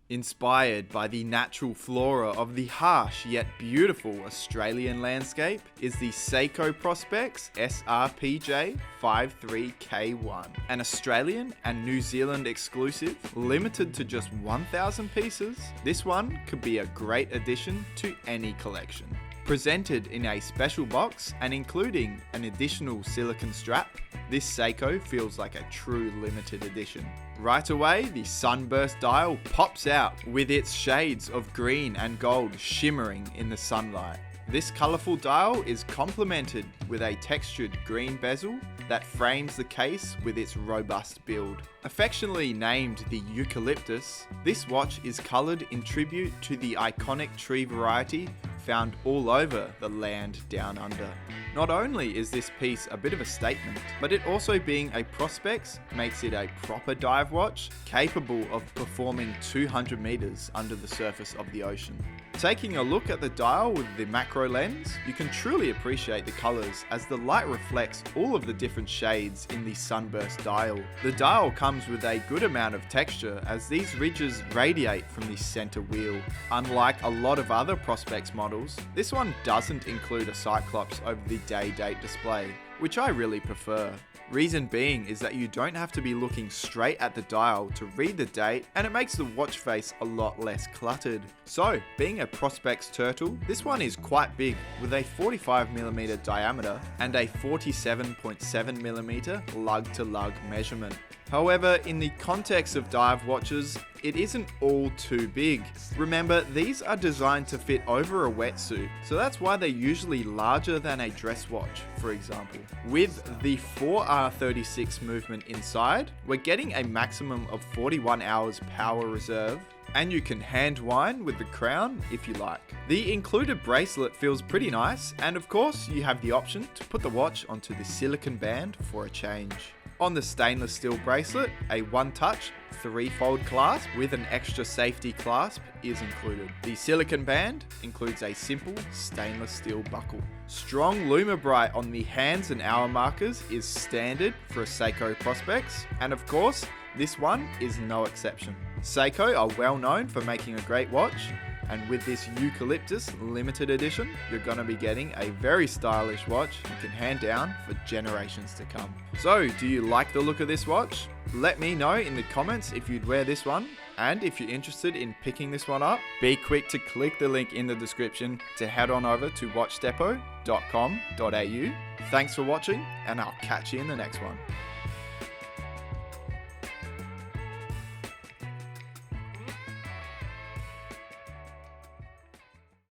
Inspired by the natural flora of the harsh yet beautiful Australian landscape is the Seiko Prospex SRPJ53K1, an Australian and New Zealand exclusive, limited to just 1,000 pieces. This one could be a great addition to any collection. Presented in a special box and including an additional silicone strap, this Seiko feels like a true limited edition. Right away, the sunburst dial pops out with its shades of green and gold shimmering in the sunlight. This colourful dial is complemented with a textured green bezel that frames the case with its robust build. Affectionately named the Eucalyptus, this watch is coloured in tribute to the iconic tree variety found all over the land down under. Not only is this piece a bit of a statement, but it also being a Prospex makes it a proper dive watch capable of performing 200 meters under the surface of the ocean. Taking a look at the dial with the macro lens, you can truly appreciate the colors as the light reflects all of the different shades in the sunburst dial. The dial comes with a good amount of texture as these ridges radiate from the center wheel. Unlike a lot of other Prospex models, this one doesn't include a Cyclops over the day date display, which I really prefer. Reason being is that you don't have to be looking straight at the dial to read the date, and it makes the watch face a lot less cluttered. So, being a Prospex turtle, this one is quite big with a 45mm diameter and a 47.7mm lug-to-lug measurement. However, in the context of dive watches, it isn't all too big. Remember, these are designed to fit over a wetsuit, so that's why they're usually larger than a dress watch, for example. With the 4R36 movement inside, we're getting a maximum of 41 hours power reserve, and you can hand wind with the crown if you like. The included bracelet feels pretty nice, and of course, you have the option to put the watch onto the silicone band for a change. On the stainless steel bracelet, a one-touch, 3-fold clasp with an extra safety clasp is included. The silicone band includes a simple stainless steel buckle. Strong Lumibright on the hands and hour markers is standard for a Seiko Prospex, and of course, this one is no exception. Seiko are well known for making a great watch, and with this Eucalyptus limited edition, you're going to be getting a very stylish watch you can hand down for generations to come. So, do you like the look of this watch? Let me know in the comments if you'd wear this one, and if you're interested in picking this one up, be quick to click the link in the description to head on over to watchdepot.com.au. Thanks for watching, and I'll catch you in the next one.